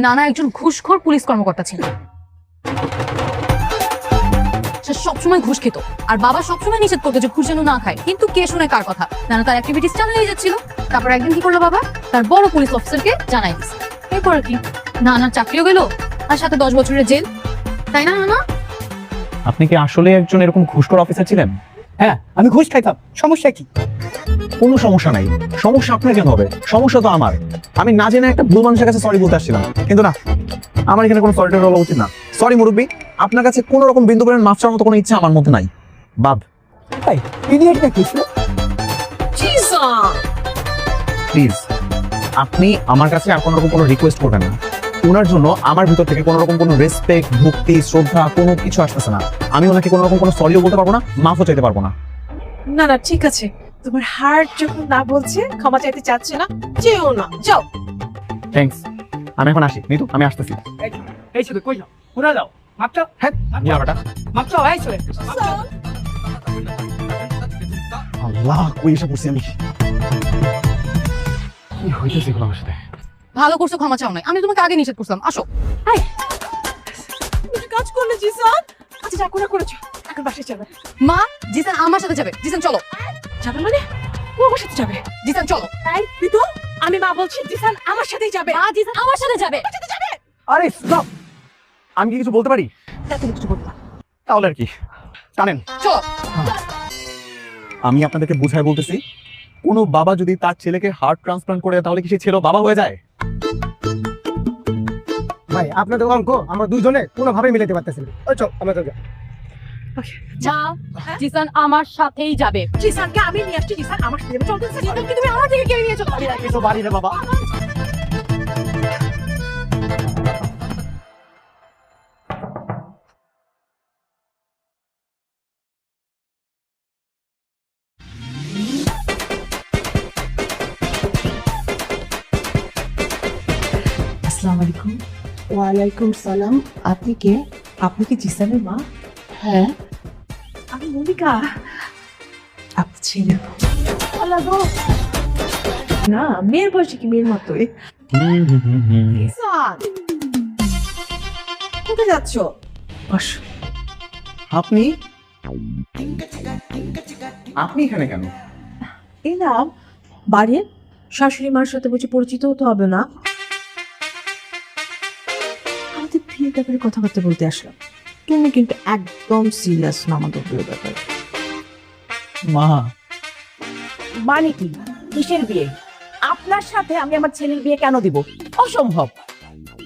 নানা একজন ঘুষখোর পুলিশ কর্মকর্তা ছিল। সে সবসময় ঘুষ খেত, আর বাবা সবসময় নিষেধ করতো যে ঘুষ যেন না খায়। কিন্তু কে শুনে কার কথা? নানা তার অ্যাক্টিভিটিস চালিয়ে যাচ্ছিল। তারপর একদিন কি করলো বাবা? তার বড় পুলিশ অফিসারকে জানাই দিচ্ছে। এরপর কি নানার চাকরিও গেল, আর সাথে 10 বছরের জেল। তাই না নানা? আপনি কি আসলে একজন এরকম ঘুষখোর অফিসার ছিলেন? হ্যাঁ, আমি ঘুষ খাইতাম। সমস্যা কি? কোনো সমস্যা নাই। সমস্যা আপনার কেন হবে? সমস্যা তো আমার। আমি না জেনে একটা ভুল মানুষের কাছে সরি বলতে আসছিলাম, কিন্তু না, আমার এখানে কোনো সরিটা বলা উচিত না। সরি মুরব্বী, আপনার কাছে কোনো রকম বিন্দু পরিমাণ মাফ চাওয়ার মতো কোনো ইচ্ছা আমার মধ্যে নাই। বাদ। ভাই ইডিয়েট নাকি? প্লিজ আপনি আমার কাছে আর কোনো রকম কোনো রিকোয়েস্ট করবেন না। ওনার জন্য আমার ভিতর থেকে কোনো রকম কোনো রেসপেক্ট, ভক্তি, শ্রদ্ধা কোনো কিছু আসতেছে না। আমি ওনাকে কোনো রকম কোনো সরিও বলতে পারবো না, মাফও চাইতে পারবো না। না না ঠিক আছে, তোমার হার্ট যখন না বলছে, ক্ষমা চাইতে চাচ্ছে না, যেও না, যাও। থ্যাঙ্কস। আমি এখন আসি মিতু, আমি আসতেছি। এই ছেলে কই যাও? কোথায় যাও? মাপ চাও? হ্যাঁ মিয়াবাটা। মাপ চাও, এই ছেলে। মাপ চাও। আল্লাহ, কই এসে পড়ছি আমি? কি হইতেছে এগুলো আমার সাথে? ভালো করছো ক্ষমা চাও নাই, আমি তোমাকে আগে নিষেধ করছিলাম। আসো। তুমি কাজ করলে জিসান। আচ্ছা যা করে করেছো, এখন বাসায় যাবে। মা, জিসান আমার সাথে যাবে। জিসান চলো। যাবে মানে? ও আমার সাথে যাবে। জিসান চলো। তাই বিতু, আমি মা বলছি জিসান আমার সাথেই যাবে। মা, জিসান আমার সাথে যাবে। আরে স্টপ! আমি কি কিছু বলতে পারি? তুমি কিছু বলবা। তাহলে আর কি, জানেন, চলো। আমি আপনাদেরকে বুঝাই বলতেছি, কোনো বাবা যদি তার ছেলেকে হার্ট ট্রান্সপ্লান্ট করে তাহলে কি সে ছেলে বাবা হয়ে যায়? ভাই আপনাদের অঙ্ক আমরা দুইজনে কোনোভাবে মিলাতে পারতেছি না। ওই চল আমরা যাই। মা, জিসান আমার সাথেই যাবে। জিসানকে আমি নিয়ে আসছি, জিসান আমার সাথে যাবে। চল জিসান, জিসানকে তুমি আমার থেকে কেড়ে নিয়েছো। কিছু বাড়ি রে বাবা। আসসালামু আলাইকুম। ওয়ালাইকুম সালাম। আপনি কে? আপনি কি জিসানের মা? হ্যাঁ, আমি মনিকা। আপনি ছিলেন না, মেয়ের বয়সে কি মেয়ের মতোই। জিসান, কোথায় যাচ্ছ? বস। আপনি আপনি এখানে কেন? এই নাম বাড়ির শাশুড়ি মার সাথে বুঝি পরিচিত হতে হবে না? আমাদের বিয়ের ব্যাপারে কথাবার্তা বলতে আসলাম। তুমি কিন্তু একদম সিরিয়াস না আমাদের বিয়ের ব্যাপারে। মা, মানে কি? কিসের বিয়ে? আপনার সাথে আমি আমার ছেলের বিয়ে কেন দিব? অসম্ভব।